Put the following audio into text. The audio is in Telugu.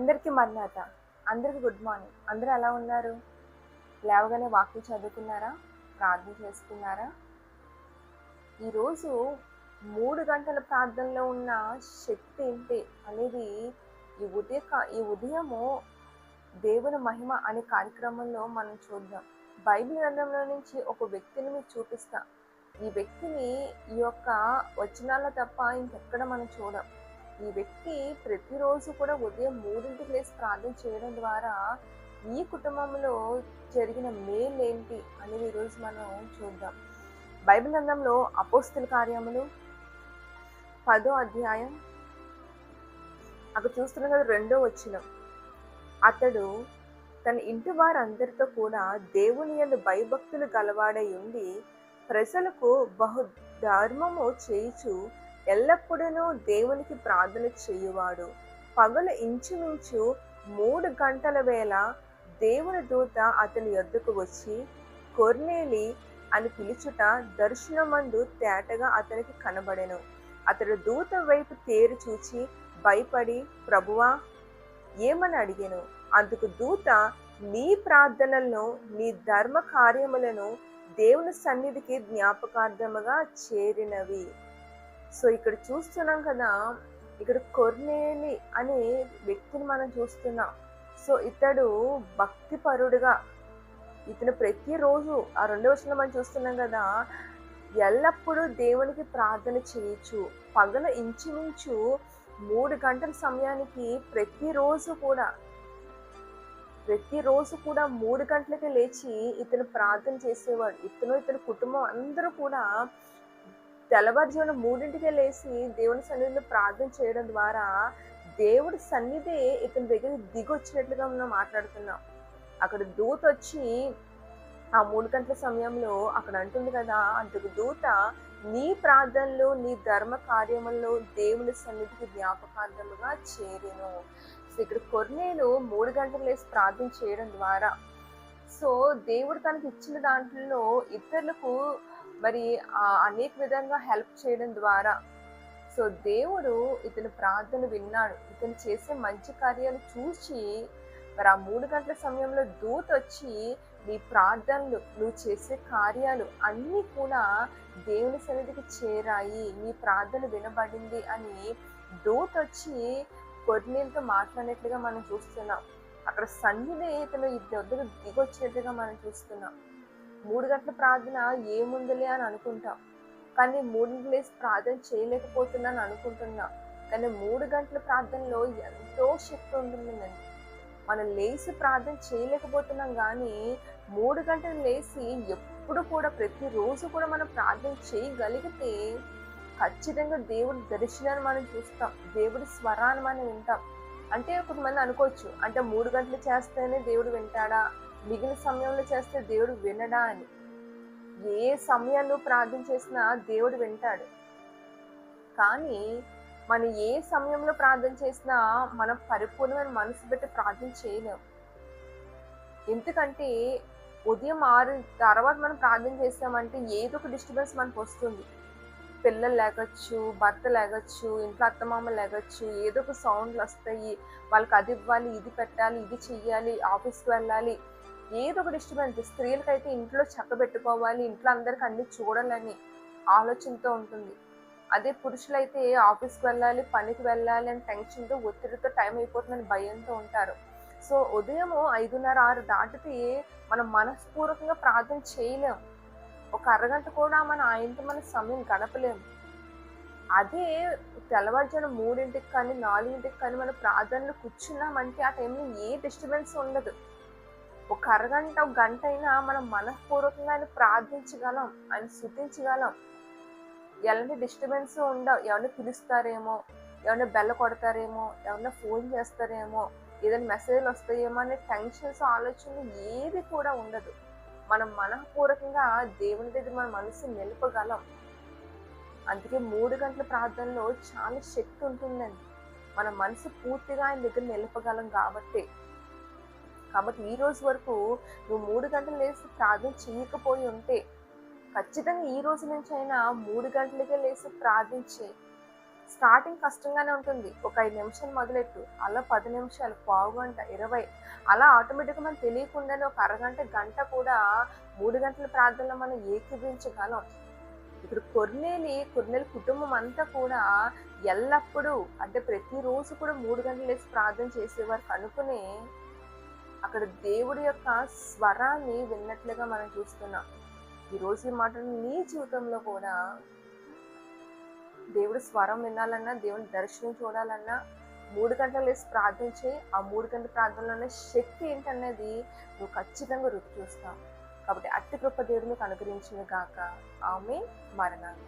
అందరికీ మర్నాత. అందరికీ గుడ్ మార్నింగ్. అందరూ ఎలా ఉన్నారు? లేవగానే వాక్యం చదువుకున్నారా? ప్రార్థన చేసుకున్నారా? ఈరోజు 3 గంటల ప్రార్థనలో ఉన్న శక్తి ఏంటి అనేది ఈ ఉదయము దేవుని మహిమ అనే కార్యక్రమంలో మనం చూద్దాం. బైబిల్ గ్రంథంలో నుంచి ఒక వ్యక్తిని మీకు చూపిస్తా. ఈ వ్యక్తిని ఈ యొక్క వచనాల్లో తప్ప ఇంకెక్కడ మనం చూడం. ఈ వ్యక్తి ప్రతిరోజు కూడా ఉదయం 3ంటికి లేసి ప్రార్థన చేయడం ద్వారా ఈ కుటుంబంలో జరిగిన మేలు ఏంటి అనేది ఈరోజు మనం చూద్దాం. బైబిల్ గ్రంథంలో అపోస్తుల కార్యములు 10వ అధ్యాయం అక్కడ చూస్తున్నాం కదా, 2వ వచనం. అతడు తన ఇంటి వారందరితో కూడా దేవుని యందు భయభక్తులు గలవాడై ఉండి ప్రజలకు బహు ధర్మము చేయుచు ఎల్లప్పుడూ దేవునికి ప్రార్థన చేయువాడు. పగలు ఇంచుమించు 3 గంటల వేళ దేవుని దూత అతని యొద్దకు వచ్చి కొర్నేలి అని పిలుచుట దర్శనమందు తేటగా అతనికి కనబడెను. అతడు దూత వైపు తేరి చూచి భయపడి, ప్రభువా ఏమని అడిగాను. అందుకు దూత, నీ ప్రార్థనలను నీ ధర్మ కార్యములను దేవుని సన్నిధికి జ్ఞాపకార్థముగా చేరినవి. సో ఇక్కడ చూస్తున్నాం కదా, ఇక్కడ కొర్నేలి అనే వ్యక్తిని మనం చూస్తున్నాం. సో ఇతడు భక్తిపరుడుగా, ఇతను ప్రతిరోజు ఆ 2వ వచనంలో మనం చూస్తున్నాం కదా, ఎల్లప్పుడూ దేవునికి ప్రార్థన చేయొచ్చు. పగల ఇంచుమించు 3 గంటల సమయానికి ప్రతిరోజు కూడా 3 గంటలకి లేచి ఇతను ప్రార్థన చేసేవాడు. ఇతని కుటుంబం అందరూ కూడా తెల్లవారుజామున 3ంటికే లేచి దేవుని సన్నిధిలో ప్రార్థన చేయడం ద్వారా దేవుడి సన్నిధి ఇతని దగ్గర దిగొచ్చినట్లుగా మనం మాట్లాడుతున్నాం. అక్కడ దూత వచ్చి ఆ 3 గంటల సమయంలో అక్కడ అంటుంది కదా, అందుకు దూత, నీ ప్రార్థనలు నీ ధర్మ కార్యముల్లో దేవుని సన్నిధికి జ్ఞాపకార్థముగా చేరెను. సో ఇక్కడ కొర్నేలు 3 గంటలు లేచి ప్రార్థన చేయడం ద్వారా, సో దేవుడు తనకి ఇచ్చిన దాంట్లో ఇతరులకు మరి అనేక విధంగా హెల్ప్ చేయడం ద్వారా, సో దేవుడు ఇతని ప్రార్థన విన్నాడు. ఇతను చేసే మంచి కార్యాలు చూసి మరి ఆ 3 గంటల సమయంలో దూత వచ్చి, నీ ప్రార్థనలు నువ్వు చేసే కార్యాలు అన్నీ కూడా దేవుని సన్నిధికి చేరాయి, నీ ప్రార్థన వినబడింది అని దూత వచ్చి కొర్నేలుతో మాట్లాడినట్లుగా మనం చూస్తున్నాం. అక్కడ సన్నిధి ఇతను ఇద్దరు దిగొచ్చినట్లుగా మనం చూస్తున్నాం. 3 గంటల ప్రార్థన ఏముందిలే అని అనుకుంటాం, కానీ 3ంటికి లేసి ప్రార్థన చేయలేకపోతున్నాను అనుకుంటున్నాం. కానీ 3 గంటల ప్రార్థనలో ఎంతో శక్తి ఉంటుందండి. మనం లేచి ప్రార్థన చేయలేకపోతున్నాం, కానీ 3 గంటలు లేచి ఎప్పుడు కూడా ప్రతిరోజు కూడా మనం ప్రార్థన చేయగలిగితే ఖచ్చితంగా దేవుడి దర్శనాన్ని మనం చూస్తాం, దేవుడి స్వరాన్ని మనం వింటాం. అంటే కొంతమంది అనుకోవచ్చు, అంటే 3 గంటలు చేస్తేనే దేవుడు వింటాడా, మిగిలిన సమయంలో చేస్తే దేవుడు వినడా అని. ఏ సమయంలో ప్రార్థన చేసినా దేవుడు వింటాడు. కానీ మనం ఏ సమయంలో ప్రార్థన చేసినా మనం పరిపూర్ణమైన మనసు పెట్టి ప్రార్థన చేయలేము. ఎందుకంటే ఉదయం 6 తర్వాత మనం ప్రార్థన చేస్తామంటే ఏదో ఒక డిస్టర్బెన్స్ మనకు వస్తుంది. పిల్లలు లేగచ్చు, భర్త లేగచ్చు, ఇంట్లో అత్తమామ లేగచ్చు, ఏదో ఒక సౌండ్లు వస్తాయి. వాళ్ళకి అది ఇవ్వాలి, ఇది పెట్టాలి, ఇది చెయ్యాలి, ఆఫీస్కి వెళ్ళాలి, ఏదో ఒక డిస్టర్బెన్స్. స్త్రీలకైతే ఇంట్లో చక్కబెట్టుకోవాలి, ఇంట్లో అందరికి అన్ని చూడాలని ఆలోచనతో ఉంటుంది. అదే పురుషులైతే ఆఫీస్కి వెళ్ళాలి, పనికి వెళ్ళాలి అని టెన్షన్తో, ఒత్తిడితో టైం అయిపోతుందని భయంతో ఉంటారు. సో ఉదయం 5:30, 6 దాటితే మనం మనస్పూర్వకంగా ప్రార్థన చేయలేం. ఒక అరగంట కూడా ఆయనతో మన సమయం గడపలేము. అదే తెల్లవారుజామున 3ంటికి కానీ 4ంటికి కానీ మన ప్రార్థనలు కూర్చున్నామంటే ఆ టైంలో ఏ డిస్టర్బెన్స్ ఉండదు. ఒక అరగంట, ఒక గంట అయినా మనం మనఃపూర్వకంగా ఆయన ప్రార్థించగలం, ఆయన స్తుతించగలం. ఎలాంటి డిస్టర్బెన్స్ ఉండవు. ఎవరిని పిలుస్తారేమో, ఎవరైనా బెల్ల కొడతారేమో, ఎవరైనా ఫోన్ చేస్తారేమో, ఏదైనా మెసేజ్లు వస్తాయేమో అనే టెన్షన్స్, ఆలోచనలు ఏది కూడా ఉండదు. మనం మనఃపూర్వకంగా దేవుని దగ్గర మన మనసు నిలపగలం. అందుకే 3 గంటల ప్రార్థనలో చాలా శక్తి ఉంటుందండి. మన మనసు పూర్తిగా ఆయన దగ్గర నిలపగలం కాబట్టి ఈ రోజు వరకు నువ్వు 3 గంటలు లేచి ప్రార్థన చేయకపోయి ఉంటే ఖచ్చితంగా ఈ రోజు నుంచి అయినా 3 గంటలకే లేచి ప్రార్థించే. స్టార్టింగ్ కష్టంగానే ఉంటుంది. ఒక 5 నిమిషాలు మొదలెట్టు. అలా 10 నిమిషాలు, పావుగంట, 20 అలా ఆటోమేటిక్‌గా మనకు తెలియకుండానే ఒక అరగంట, గంట కూడా 3 గంటల ప్రార్థనలో మనం ఏకీభవించగలం. ఇప్పుడు కొర్నేలి కుటుంబం అంతా కూడా ఎల్లప్పుడూ అంటే ప్రతిరోజు కూడా 3 గంటలు లేచి ప్రార్థన చేసేవారు కనుకనే అక్కడ దేవుడి యొక్క స్వరాన్ని విన్నట్లుగా మనం చూస్తున్నాం. ఈరోజు ఈ మాటలు నీ జీవితంలో కూడా దేవుడి స్వరం వినాలన్నా, దేవుని దర్శనం చూడాలన్నా 3 గంటలు లేచి ప్రార్థన చేయి. ఆ 3 గంటల ప్రార్థనలో ఉన్న శక్తి ఏంటన్నది నువ్వు ఖచ్చితంగా రుచి చూస్తావు. కాబట్టి అట్టి కృప దేవుడు మీకు అనుగ్రహించును గాక. ఆమేన్. మరణాలు.